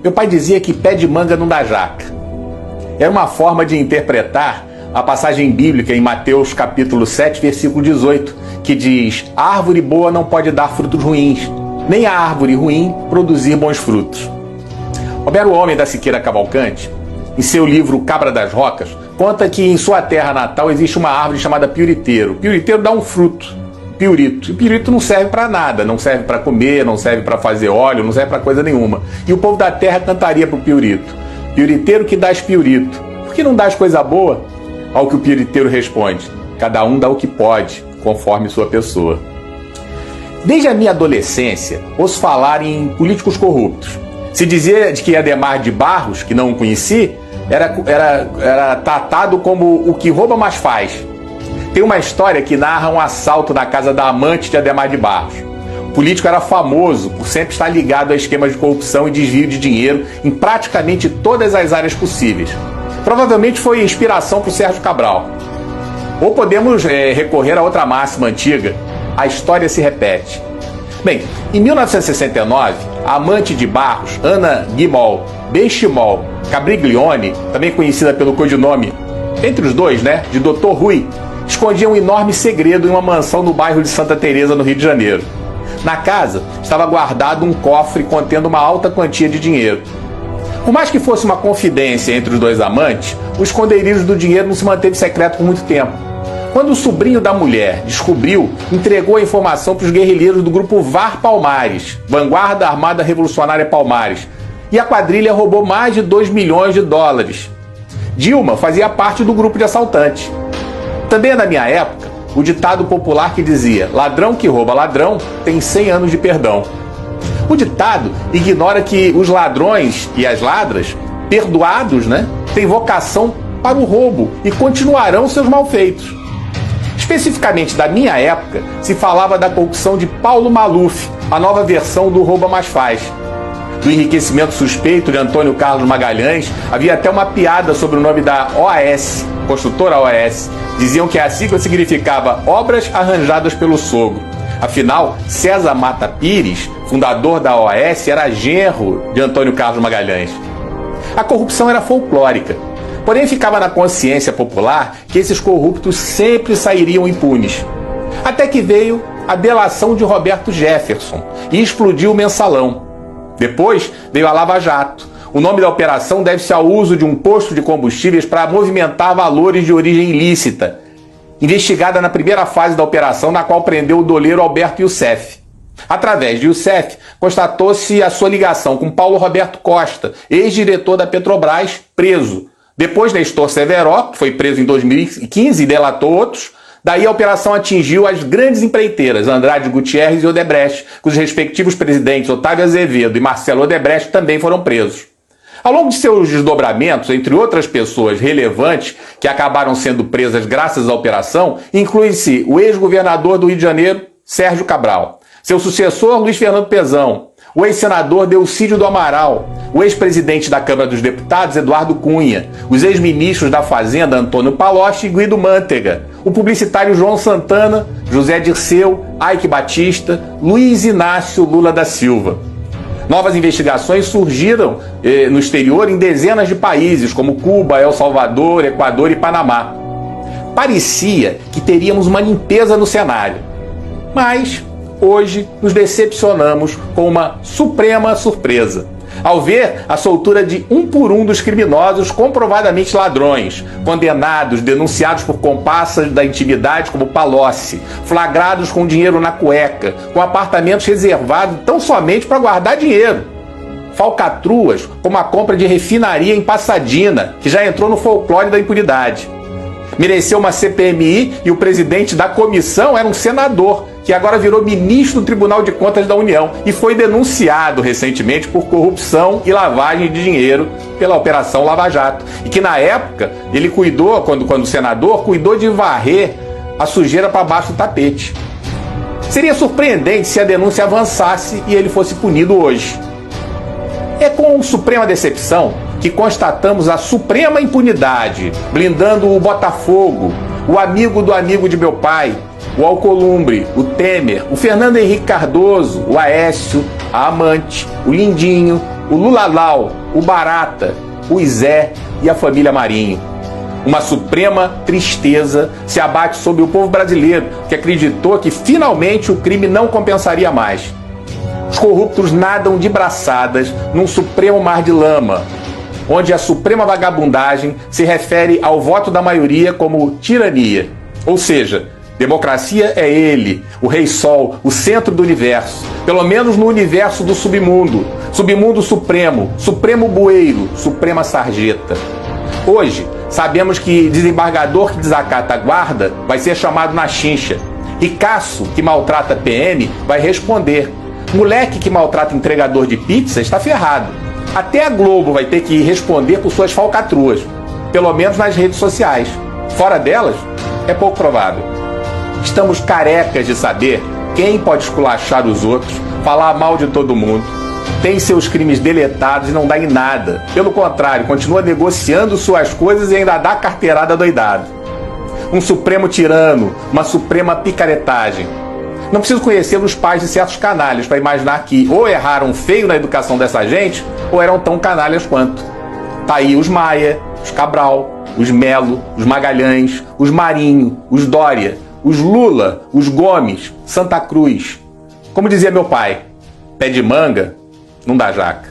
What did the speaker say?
Meu pai dizia que pé de manga não dá jaca. Era uma forma de interpretar a passagem bíblica em Mateus capítulo 7, versículo 18, que diz: a árvore boa não pode dar frutos ruins, nem a árvore ruim produzir bons frutos. Homero Homem da Siqueira Cavalcante, em seu livro Cabra das Rocas, conta que em sua terra natal existe uma árvore chamada piuriteiro. O piuriteiro dá um fruto, piurito. E piurito não serve para nada, não serve para comer, não serve para fazer óleo, não serve para coisa nenhuma. E o povo da terra cantaria pro piurito: piuriteiro que dás piurito, por que não dás coisa boa? Ao que o piuriteiro responde: cada um dá o que pode, conforme sua pessoa. Desde a minha adolescência, ouço falar em políticos corruptos. Se dizia de que Adhemar de Barros, que não o conheci, era tratado como o que rouba mais faz. Tem uma história que narra um assalto na casa da amante de Adhemar de Barros. O político era famoso por sempre estar ligado a esquemas de corrupção e desvio de dinheiro em praticamente todas as áreas possíveis. Provavelmente foi inspiração para o Sérgio Cabral. Ou podemos recorrer a outra máxima antiga: a história se repete. Bem, em 1969, a amante de Barros, Ana Guimol Benchimol Cabriglione, também conhecida pelo codinome, entre os dois, de Dr. Rui, escondia um enorme segredo em uma mansão no bairro de Santa Teresa, no Rio de Janeiro. Na casa estava guardado um cofre contendo uma alta quantia de dinheiro. Por mais que fosse uma confidência entre os dois amantes, o esconderijo do dinheiro não se manteve secreto por muito tempo. Quando o sobrinho da mulher descobriu, entregou a informação para os guerrilheiros do grupo VAR Palmares, Vanguarda Armada Revolucionária Palmares, e a quadrilha roubou mais de 2 milhões de dólares. Dilma fazia parte do grupo de assaltantes. Também é da minha época o ditado popular que dizia: ladrão que rouba ladrão tem 100 anos de perdão. O ditado ignora que os ladrões e as ladras, perdoados, têm vocação para o roubo e continuarão seus malfeitos. Especificamente da minha época, se falava da corrupção de Paulo Maluf, a nova versão do Rouba Mais Faz. Do enriquecimento suspeito de Antônio Carlos Magalhães, havia até uma piada sobre o nome da OAS, construtora OAS. Diziam que a sigla significava Obras Arranjadas pelo Sogro. Afinal, César Mata Pires, fundador da OAS, era genro de Antônio Carlos Magalhães. A corrupção era folclórica. Porém, ficava na consciência popular que esses corruptos sempre sairiam impunes. Até que veio a delação de Roberto Jefferson e explodiu o mensalão. Depois veio a Lava Jato. O nome da operação deve-se ao uso de um posto de combustíveis para movimentar valores de origem ilícita, investigada na primeira fase da operação, na qual prendeu o doleiro Alberto Youssef. Através de Youssef, constatou-se a sua ligação com Paulo Roberto Costa, ex-diretor da Petrobras, preso. Depois, Nestor Severo, que foi preso em 2015 e delatou outros. Daí a operação atingiu as grandes empreiteiras Andrade Gutierrez e Odebrecht, cujos respectivos presidentes Otávio Azevedo e Marcelo Odebrecht também foram presos. Ao longo de seus desdobramentos, entre outras pessoas relevantes que acabaram sendo presas graças à operação, inclui-se o ex-governador do Rio de Janeiro, Sérgio Cabral, seu sucessor, Luiz Fernando Pezão, o ex-senador Delcídio do Amaral, o ex-presidente da Câmara dos Deputados, Eduardo Cunha, os ex-ministros da Fazenda, Antônio Palocci e Guido Mantega, o publicitário João Santana, José Dirceu, Eike Batista, Luiz Inácio Lula da Silva. Novas investigações surgiram no exterior em dezenas de países, como Cuba, El Salvador, Equador e Panamá. Parecia que teríamos uma limpeza no cenário, mas hoje nos decepcionamos com uma suprema surpresa ao ver a soltura de um por um dos criminosos comprovadamente ladrões, condenados, denunciados por comparsas da intimidade como Palocci, flagrados com dinheiro na cueca, com apartamentos reservados tão somente para guardar dinheiro. Falcatruas como a compra de refinaria em Passadina, que já entrou no folclore da impunidade. Mereceu uma CPMI e o presidente da comissão era um senador, que agora virou ministro do Tribunal de Contas da União e foi denunciado recentemente por corrupção e lavagem de dinheiro pela Operação Lava Jato. E que na época ele cuidou, quando senador, cuidou de varrer a sujeira para baixo do tapete. Seria surpreendente se a denúncia avançasse e ele fosse punido hoje. É com suprema decepção que constatamos a suprema impunidade, blindando o Botafogo, o amigo do amigo de meu pai, o Alcolumbre, o Temer, o Fernando Henrique Cardoso, o Aécio, a Amante, o Lindinho, o Lulalau, o Barata, o Zé e a família Marinho. Uma suprema tristeza se abate sobre o povo brasileiro, que acreditou que finalmente o crime não compensaria mais. Os corruptos nadam de braçadas num supremo mar de lama, onde a suprema vagabundagem se refere ao voto da maioria como tirania. Ou seja, democracia é ele, o Rei Sol, o centro do universo, pelo menos no universo do submundo, submundo supremo, supremo bueiro, suprema sarjeta. Hoje, sabemos que desembargador que desacata a guarda vai ser chamado na chincha. Ricaço que maltrata PM vai responder. Moleque que maltrata entregador de pizza está ferrado. Até a Globo vai ter que responder por suas falcatruas, pelo menos nas redes sociais. Fora delas, é pouco provável. Estamos carecas de saber quem pode esculachar os outros, falar mal de todo mundo, tem seus crimes deletados e não dá em nada. Pelo contrário, continua negociando suas coisas e ainda dá carteirada doidado. Um supremo tirano, uma suprema picaretagem. Não preciso conhecer os pais de certos canalhas para imaginar que ou erraram feio na educação dessa gente, ou eram tão canalhas quanto. Tá aí os Maia, os Cabral, os Melo, os Magalhães, os Marinho, os Dória, os Lula, os Gomes, Santa Cruz. Como dizia meu pai, pé de manga não dá jaca.